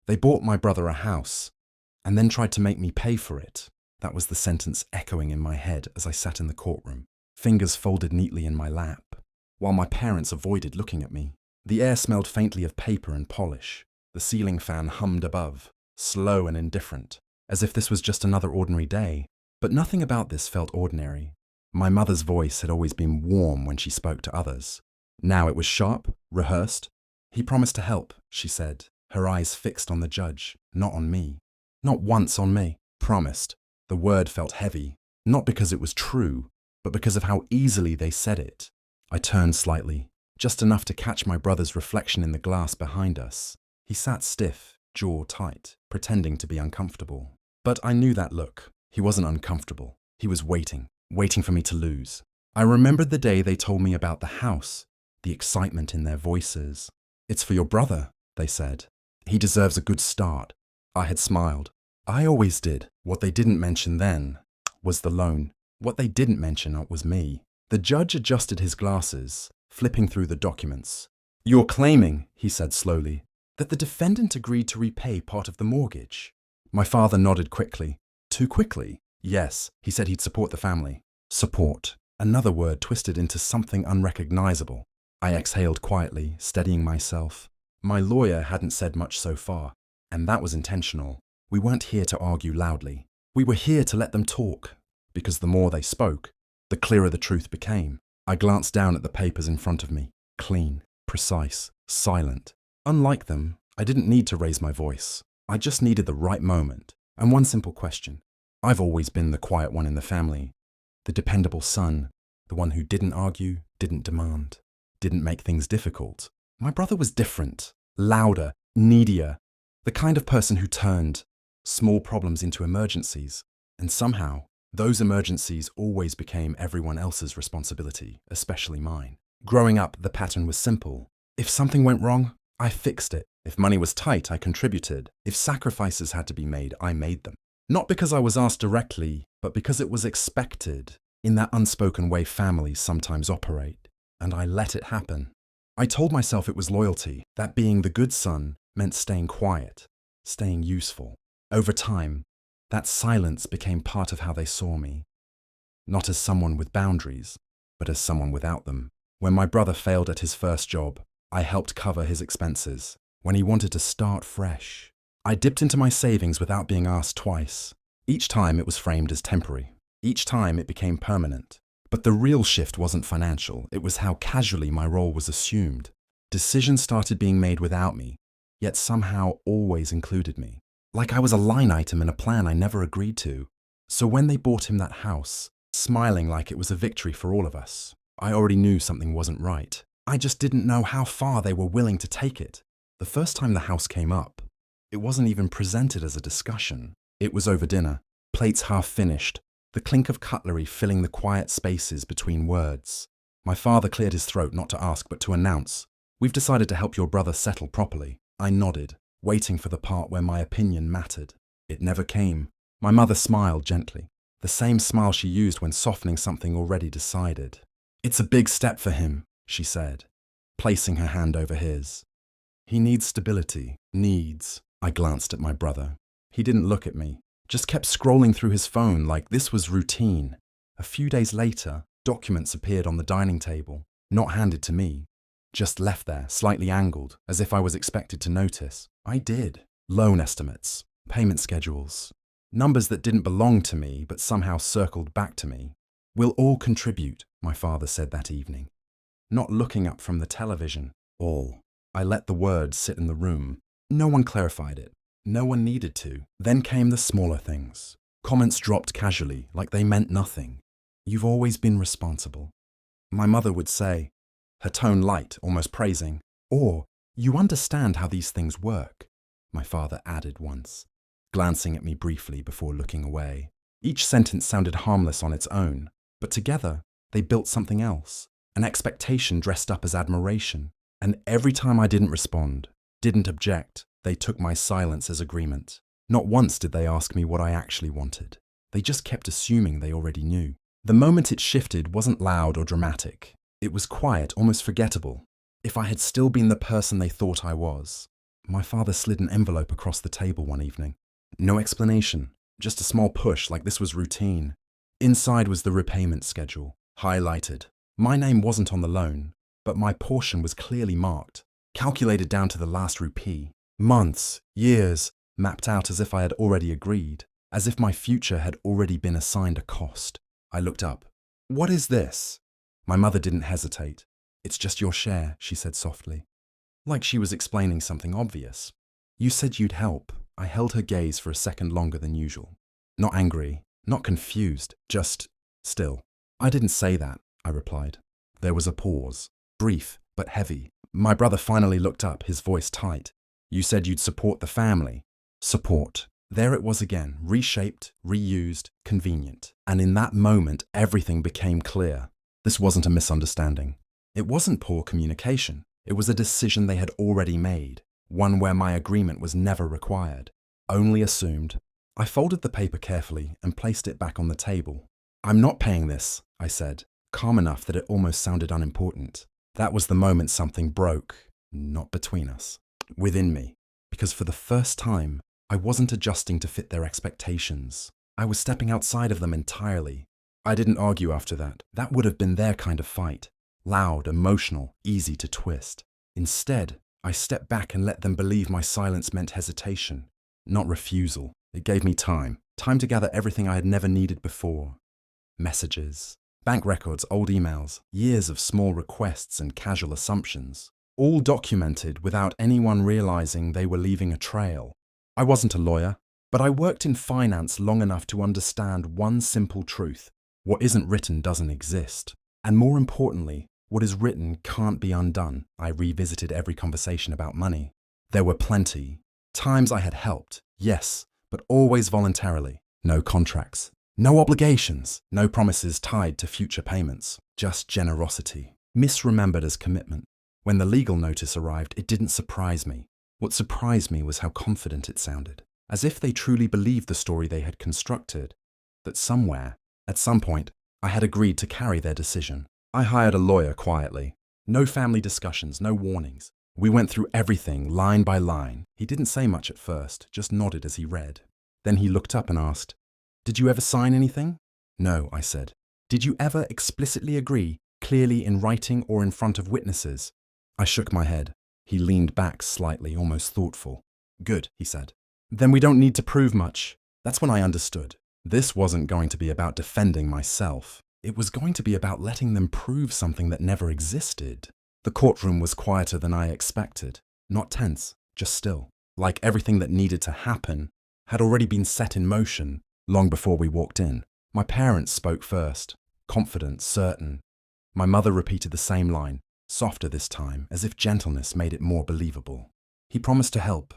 They bought my brother a house and then tried to make me pay for it. That was the sentence echoing in my head as I sat in the courtroom, fingers folded neatly in my lap, while my parents avoided looking at me. The air smelled faintly of paper and polish. The ceiling fan hummed above, slow and indifferent, as if this was just another ordinary day. But nothing about this felt ordinary. My mother's voice had always been warm when she spoke to others. Now it was sharp, rehearsed. "He promised to help," she said, her eyes fixed on the judge, not on me. Not once on me. Promised. The word felt heavy, not because it was true, but because of how easily they said it. I turned slightly, just enough to catch my brother's reflection in the glass behind us. He sat stiff, jaw tight, pretending to be uncomfortable. But I knew that look. He wasn't uncomfortable. He was waiting for me to lose. I remembered the day they told me about the house, the excitement in their voices. "It's for your brother," they said. "He deserves a good start." I had smiled. I always did. What they didn't mention then was the loan. What they didn't mention was me. The judge adjusted his glasses, flipping through the documents. "You're claiming," he said slowly, "that the defendant agreed to repay part of the mortgage." My father nodded quickly. Too quickly? Yes, he said he'd support the family. Support. Another word twisted into something unrecognizable. I exhaled quietly, steadying myself. My lawyer hadn't said much so far, and that was intentional. We weren't here to argue loudly. We were here to let them talk, because the more they spoke, the clearer the truth became. I glanced down at the papers in front of me. Clean, precise, silent. Unlike them, I didn't need to raise my voice. I just needed the right moment. And one simple question. I've always been the quiet one in the family. The dependable son. The one who didn't argue, didn't demand, didn't make things difficult. My brother was different. Louder, needier. The kind of person who turned small problems into emergencies. And somehow, those emergencies always became everyone else's responsibility, especially mine. Growing up, the pattern was simple. If something went wrong, I fixed it. If money was tight, I contributed. If sacrifices had to be made, I made them. Not because I was asked directly, but because it was expected, in that unspoken way families sometimes operate. And I let it happen. I told myself it was loyalty, that being the good son meant staying quiet, staying useful. Over time, that silence became part of how they saw me. Not as someone with boundaries, but as someone without them. When my brother failed at his first job, I helped cover his expenses. When he wanted to start fresh, I dipped into my savings without being asked twice. Each time it was framed as temporary. Each time it became permanent. But the real shift wasn't financial. It was how casually my role was assumed. Decisions started being made without me, yet somehow always included me. Like I was a line item in a plan I never agreed to. So when they bought him that house, smiling like it was a victory for all of us, I already knew something wasn't right. I just didn't know how far they were willing to take it. The first time the house came up, it wasn't even presented as a discussion. It was over dinner, plates half finished, the clink of cutlery filling the quiet spaces between words. My father cleared his throat not to ask but to announce, "We've decided to help your brother settle properly." I nodded, waiting for the part where my opinion mattered. It never came. My mother smiled gently, the same smile she used when softening something already decided. "It's a big step for him," she said, placing her hand over his. "He needs stability." Needs. I glanced at my brother. He didn't look at me, just kept scrolling through his phone like this was routine. A few days later, documents appeared on the dining table, not handed to me, just left there, slightly angled, as if I was expected to notice. I did. Loan estimates, payment schedules, numbers that didn't belong to me but somehow circled back to me. "We'll all contribute," my father said that evening, not looking up from the television. All. I let the words sit in the room. No one clarified it. No one needed to. Then came the smaller things. Comments dropped casually, like they meant nothing. "You've always been responsible," my mother would say, her tone light, almost praising. Or, "You understand how these things work," my father added once, glancing at me briefly before looking away. Each sentence sounded harmless on its own, but together they built something else, an expectation dressed up as admiration. And every time I didn't respond, didn't object, they took my silence as agreement. Not once did they ask me what I actually wanted. They just kept assuming they already knew. The moment it shifted wasn't loud or dramatic. It was quiet, almost forgettable. If I had still been the person they thought I was, My father slid an envelope across the table one evening. No explanation, just a small push like this was routine. Inside was the repayment schedule, highlighted. My name wasn't on the loan, but my portion was clearly marked, calculated down to the last rupee. Months, years, mapped out as if I had already agreed, as if my future had already been assigned a cost. I looked up. "What is this?" My mother didn't hesitate. "It's just your share," she said softly, like she was explaining something obvious. "You said you'd help." I held her gaze for a second longer than usual. Not angry, not confused, just still. "I didn't say that," I replied. There was a pause, brief but heavy. My brother finally looked up, his voice tight. "You said you'd support the family." Support. There it was again, reshaped, reused, convenient. And in that moment, everything became clear. This wasn't a misunderstanding. It wasn't poor communication. It was a decision they had already made, one where my agreement was never required, only assumed. I folded the paper carefully and placed it back on the table. "I'm not paying this," I said, calm enough that it almost sounded unimportant. That was the moment something broke, not between us, within me, because for the first time, I wasn't adjusting to fit their expectations. I was stepping outside of them entirely. I didn't argue after that. That would have been their kind of fight. Loud, emotional, easy to twist. Instead, I stepped back and let them believe my silence meant hesitation, not refusal. It gave me time to gather everything I had never needed before. Messages, bank records, old emails, years of small requests and casual assumptions, all documented without anyone realizing they were leaving a trail. I wasn't a lawyer, but I worked in finance long enough to understand one simple truth. What isn't written doesn't exist. And more importantly, what is written can't be undone. I revisited every conversation about money. There were plenty. Times I had helped, yes, but always voluntarily. No contracts, no obligations, no promises tied to future payments. Just generosity, misremembered as commitment. When the legal notice arrived, it didn't surprise me. What surprised me was how confident it sounded, as if they truly believed the story they had constructed, that somewhere, at some point, I had agreed to carry their decision. I hired a lawyer quietly. No family discussions, no warnings. We went through everything, line by line. He didn't say much at first, just nodded as he read. Then he looked up and asked, "Did you ever sign anything?" "No," I said. "Did you ever explicitly agree, clearly in writing or in front of witnesses?" I shook my head. He leaned back slightly, almost thoughtful. "Good," he said. "Then we don't need to prove much." That's when I understood. This wasn't going to be about defending myself. It was going to be about letting them prove something that never existed. The courtroom was quieter than I expected. Not tense, just still. Like everything that needed to happen had already been set in motion long before we walked in. My parents spoke first, confident, certain. My mother repeated the same line, softer this time, as if gentleness made it more believable. He promised to help.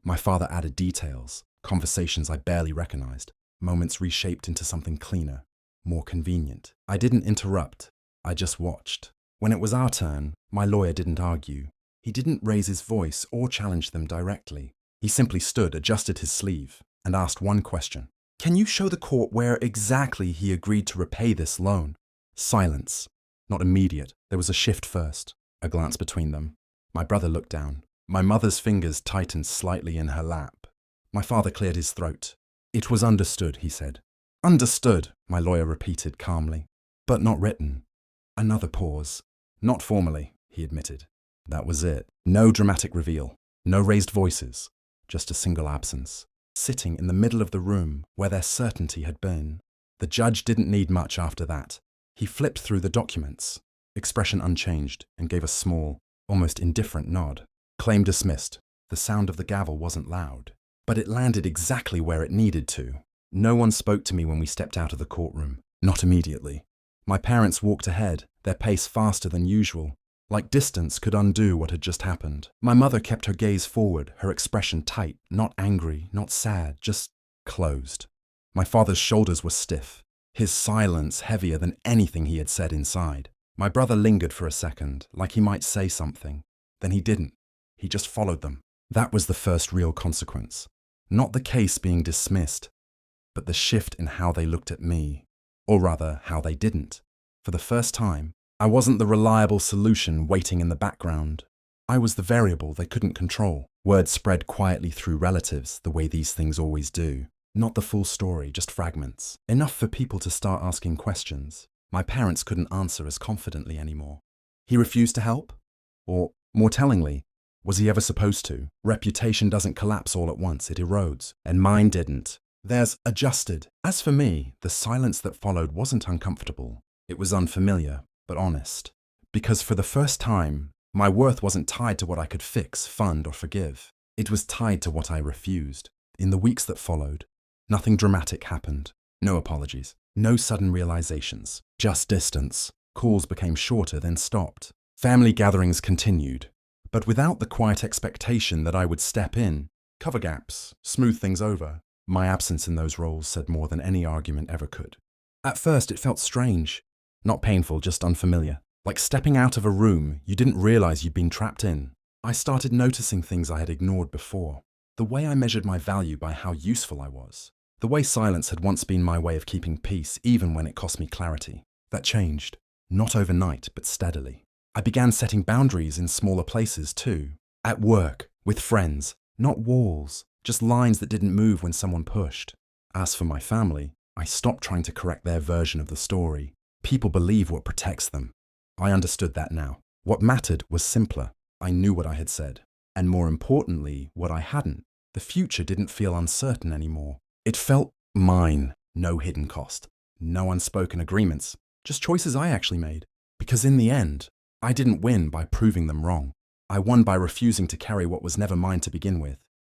My father added details, conversations I barely recognized, moments reshaped into something cleaner, more convenient. I didn't interrupt. I just watched. When it was our turn, my lawyer didn't argue. He didn't raise his voice or challenge them directly. He simply stood, adjusted his sleeve, and asked one question. "Can you show the court where exactly he agreed to repay this loan?" Silence. Not immediate. There was a shift first, a glance between them. My brother looked down. My mother's fingers tightened slightly in her lap. My father cleared his throat. "It was understood," he said. "Understood," my lawyer repeated calmly. "But not written." Another pause. "Not formally," he admitted. That was it. No dramatic reveal. No raised voices. Just a single absence. Sitting in the middle of the room where their certainty had been. The judge didn't need much after that. He flipped through the documents, expression unchanged, and gave a small, almost indifferent nod. Claim dismissed. The sound of the gavel wasn't loud, but it landed exactly where it needed to. No one spoke to me when we stepped out of the courtroom. Not immediately. My parents walked ahead, their pace faster than usual, like distance could undo what had just happened. My mother kept her gaze forward, her expression tight, not angry, not sad, just closed. My father's shoulders were stiff, his silence heavier than anything he had said inside. My brother lingered for a second, like he might say something. Then he didn't. He just followed them. That was the first real consequence. Not the case being dismissed, but the shift in how they looked at me. Or rather, how they didn't. For the first time, I wasn't the reliable solution waiting in the background. I was the variable they couldn't control. Word spread quietly through relatives, the way these things always do. Not the full story, just fragments. Enough for people to start asking questions. My parents couldn't answer as confidently anymore. He refused to help? Or, more tellingly, was he ever supposed to? Reputation doesn't collapse all at once, it erodes. And mine didn't. Theirs adjusted. As for me, the silence that followed wasn't uncomfortable. It was unfamiliar, but honest. Because for the first time, my worth wasn't tied to what I could fix, fund, or forgive. It was tied to what I refused. In the weeks that followed, nothing dramatic happened. No apologies. No sudden realizations. Just distance. Calls became shorter, then stopped. Family gatherings continued, but without the quiet expectation that I would step in, cover gaps, smooth things over. My absence in those roles said more than any argument ever could. At first, it felt strange. Not painful, just unfamiliar. Like stepping out of a room you didn't realize you'd been trapped in. I started noticing things I had ignored before. The way I measured my value by how useful I was. The way silence had once been my way of keeping peace, even when it cost me clarity. That changed. Not overnight, but steadily. I began setting boundaries in smaller places too. At work, with friends. Not walls, just lines that didn't move when someone pushed. As for my family, I stopped trying to correct their version of the story. People believe what protects them. I understood that now. What mattered was simpler. I knew what I had said. And more importantly, what I hadn't. The future didn't feel uncertain anymore. It felt mine. No hidden cost. No unspoken agreements. Just choices I actually made. Because in the end, I didn't win by proving them wrong. I won by refusing to carry what was never mine to begin with.